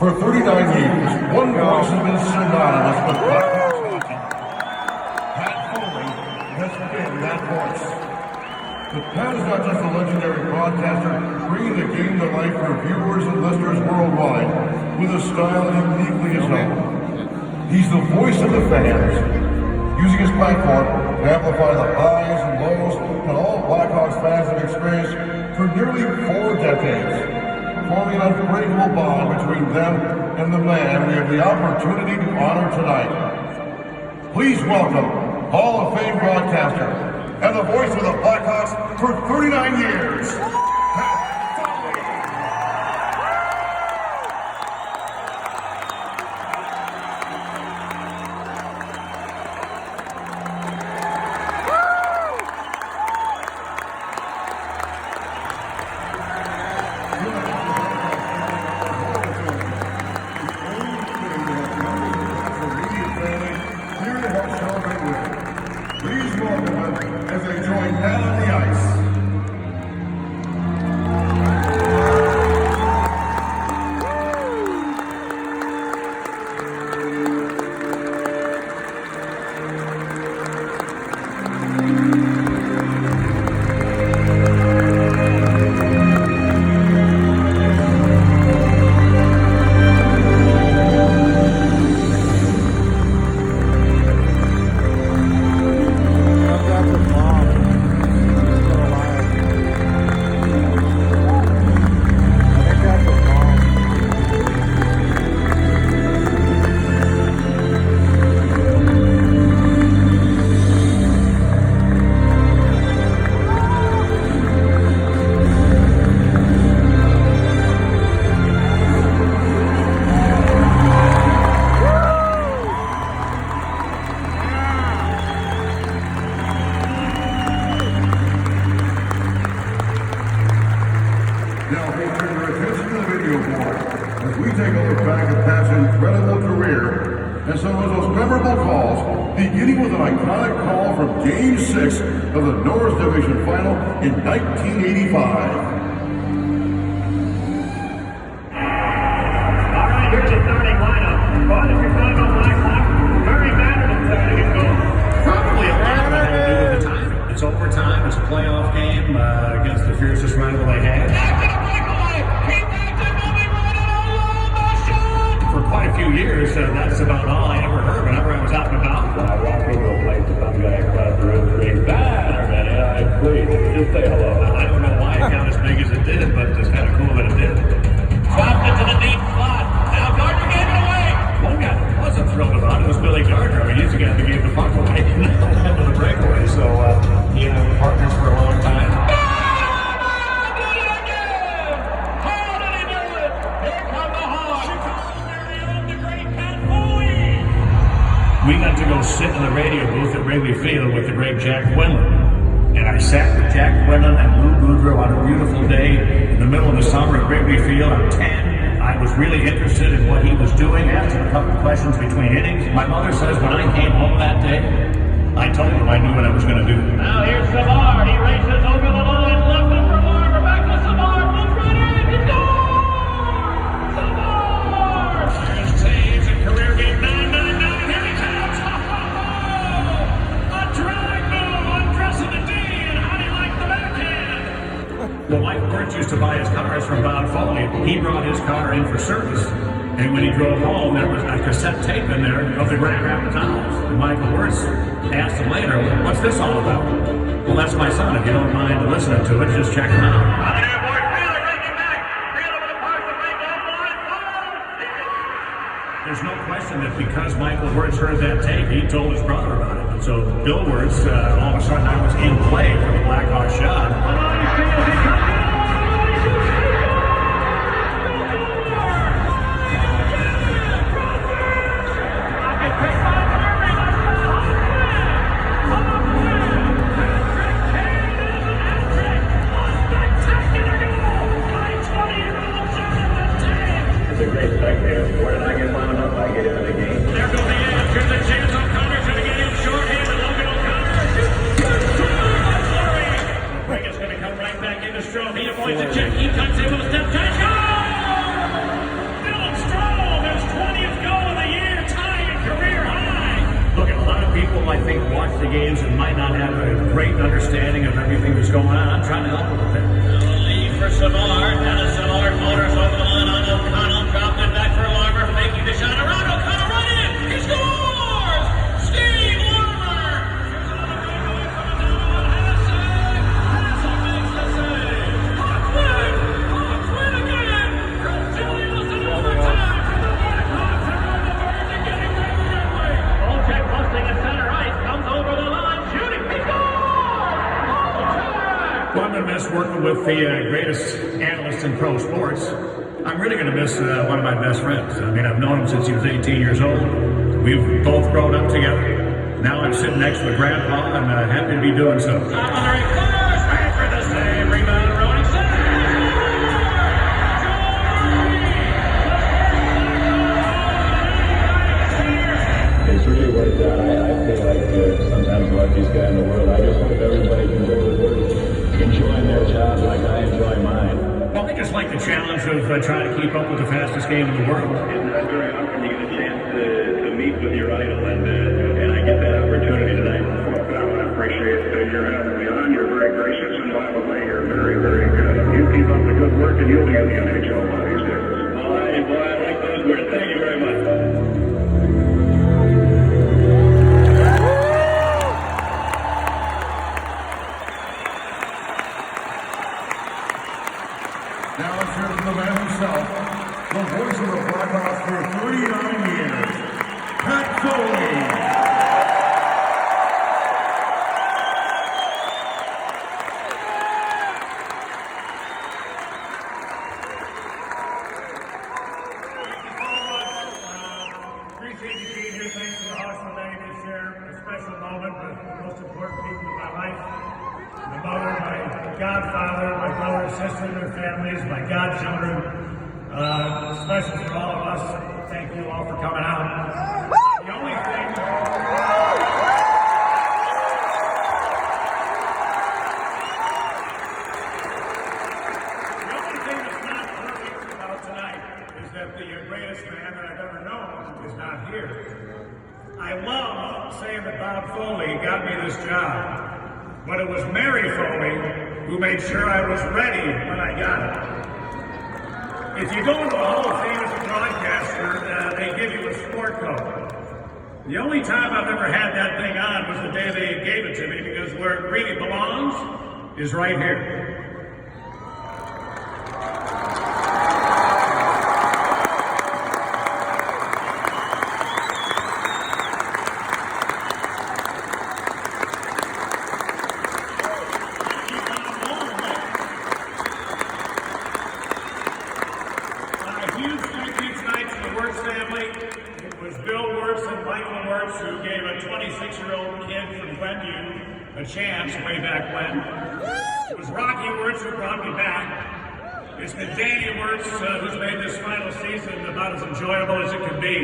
For 39 years, one voice has been synonymous with Blackhawks hockey. Pat Foley has been that voice. But Pat is not just a legendary broadcaster bringing the game to life for viewers and listeners worldwide with a style uniquely his own. He's the voice of the fans, using his platform to amplify the highs and lows that all Blackhawks fans have experienced for nearly 4 decades, forming an unbreakable bond between them and the man we have the opportunity to honor tonight. Please welcome Hall of Fame broadcaster and the voice of the Blackhawks for 39 years, Pat Foley. Please welcome them as they join Pat on the ice. Now, we turn your attention to the video board as we take a look back at Pat's incredible career and some of those memorable calls, beginning with an iconic call from Game 6 of the North Division Final in 1985. All right, here's the starting lineup. But if you're talking about Blackhawks, Murray Madden starting at goal. Probably a lot of it had to do with the time. It's overtime. It's a playoff game against the fiercest rival they had. For quite a few years, that's about all I ever heard whenever I was out and about. When I walked into a place, some guy across the room screamed, please, just say hello. I don't know why it got as big as it did, but it's kind of cool that it did. Dropped it to the deep slot. Now Gardner gave it away. One guy that wasn't thrilled about it was Billy Gardner. I mean, he's the guy that gave the puck away into the breakaway. So he and I were partners for a long time. We got to go sit in the radio booth at Wrigley Field with the great Jack Quinlan. And I sat with Jack Quinlan and Lou Boudreau on a beautiful day in the middle of the summer at Wrigley Field. I'm 10. I was really interested in what he was doing, asking a couple questions between innings. My mother says when I came home that day, I told him I knew what I was going to do. Now here's Savard. He races over the line. Left him for Marver. Back to Savard. Moves right in. He scores! Savard! There's saves in career game 999. Here he comes! A drag move on dressing the D. And how do you like the backhand? Well, Michael Birch used to buy his cars from Bob Foley. He brought his car in for service. And when he drove home, there was a cassette tape in there of the Grand Rapids Owls. And Michael Wirtz asked him later, what's this all about? Well, that's my son. If you don't mind listening to it, just check him out. There's no question that because Michael Wirtz heard that tape, he told his brother about it. And so Bill Wirtz, all of a sudden, I was in play for the Blackhawks shot. It's a great spectator. Where did I get wound up? I get into the game. There goes the edge. Here's a chance. O'Connor's going to get in short-handed. Logan O'Connor. Reagan's going to come right back into Strome. He avoids a check. He cuts in with a step. Dylan Strome people, I think, watch the games and might not have a great understanding of everything that's going on. I'm trying to help with that. Lead for Savard. Now Savard motors over the line on O'Connell. Dropped it back for Larmer. Making the shot around. O'Connell right in. He scores! Steve Larmer! Hassel makes the save. Quinn again. Brazilians in overtime. To the back line. On the verge of getting back the other way. Olczak busting at center ice. Comes over the line. Shooting. He scores! Olczak! Well, I'm going to miss working with the greatest analyst in pro sports. I'm really going to miss one of my best friends. I mean, I've known him since he was 18 years old. We've both grown up together. Now I'm sitting next to a grandpa, and I'm happy to be doing so. Larry first, right for the save, rebound, Roney save. It's really worked out. I feel like sometimes the luckiest guy in the world. I just hope everybody can go to work enjoying their job like I enjoy mine. Well, I think it's like the challenge of trying to keep up with the fastest game in the world. It's not very often you get a chance to meet with your idol, and I get that opportunity tonight. Well, I appreciate your having me on. You're very gracious, and by the way, you're very, very good. You keep up the good work, and you'll be in the NHL one of these days. Well, I like those words. Thank you very much. Now let's hear from the man himself, the voice of the Blackhawks for 39 years, Pat Foley. Appreciate you being here. Thanks for the hospitality to share a special moment with the most important people in my life. My mother, my godfather, my brother and sister and their families, my godchildren. Special for all of us. Thank you all for coming out. The only thing that's not perfect about tonight is that the greatest man that I've ever known is not here. I love saying that Bob Foley got me this job, but it was Mary Foley who made sure I was ready when I got it. If you go into a Hall of Fame as a broadcaster, they give you a sport coat. The only time I've ever had that thing on was the day they gave it to me, because where it really belongs is right here. Huge thank you tonight to the Wirtz family. It was Bill Wirtz and Michael Wirtz who gave a 26-year-old kid from Glenview a chance way back when. It was Rocky Wirtz who brought me back. It's been Danny Wirtz who's made this final season about as enjoyable as it could be.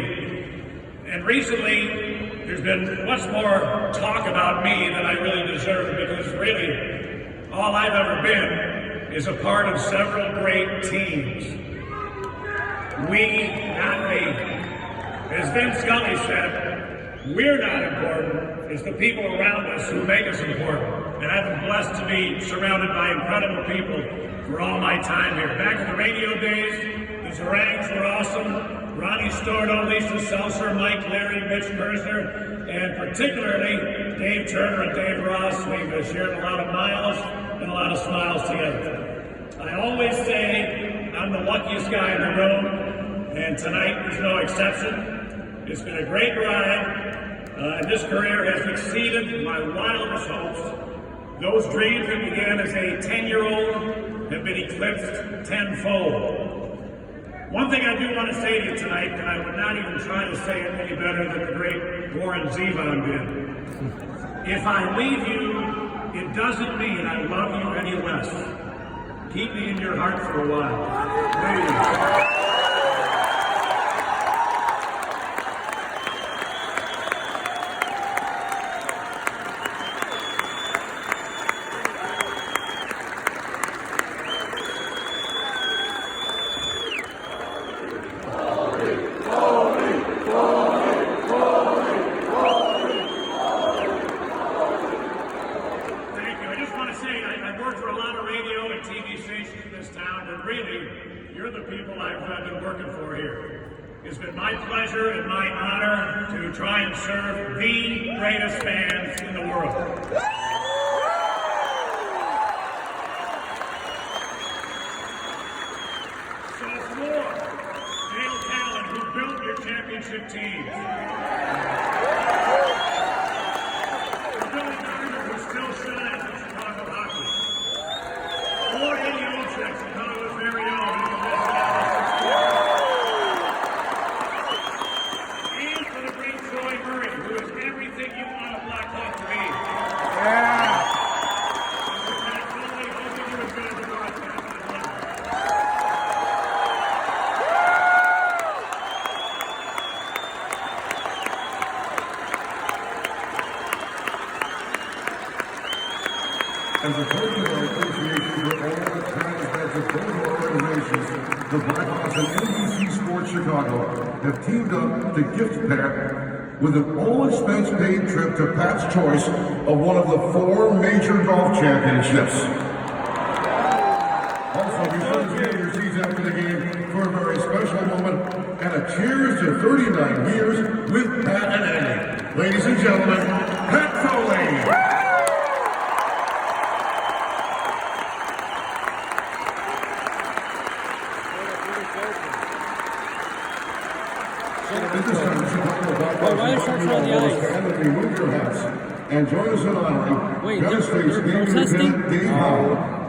And recently, there's been much more talk about me than I really deserve, because really, all I've ever been is a part of several great teams. We, not me. As Vince Scully said, we're not important. It's the people around us who make us important. And I've been blessed to be surrounded by incredible people for all my time here. Back in the radio days, the Zarangs were awesome. Ronnie Stordo, Lisa Seltzer, Mike Leary, Mitch Mercer, and particularly Dave Turner and Dave Ross. We've shared a lot of miles and a lot of smiles together. I always say I'm the luckiest guy in the room. And tonight is no exception. It's been a great ride, and this career has exceeded my wildest hopes. Those dreams that began as a 10-year-old have been eclipsed tenfold. One thing I do want to say to you tonight, and I would not even try to say it any better than the great Warren Zevon did. If I leave you, it doesn't mean I love you any less. Keep me in your heart for a while. Please. town, but really, you're the people I've been working for here. It's been my pleasure and my honor to try and serve the greatest fans in the world. So for Dale Talon, who built your championship teams. For Billy Gardner, who still shines in Chicago hockey. For Eddie Olczyk, Chicago's very own, who can miss and for the great Troy Murray, who is everything you want a Blackhawk to be. Yeah. And for Pat Foley, hoping you're as good as a broadcaster as well. As a token of our appreciation for all the talent heads of both organizations, the Blackhawks and NBC Sports Chicago have teamed up to gift Pat with an all-expense-paid trip to Pat's choice of one of the 4 major golf championships. Also, be sure to get your seats after the game for a very special moment and a cheers to 39 years with Pat and Annie. Ladies and gentlemen, Pat Foley. At this time, Chicago Blackhawks why are you searching on the ice? stand and remove your hats and join us in honoring Wait, Dennis they're State's Navy protesting? Lieutenant Dave Howell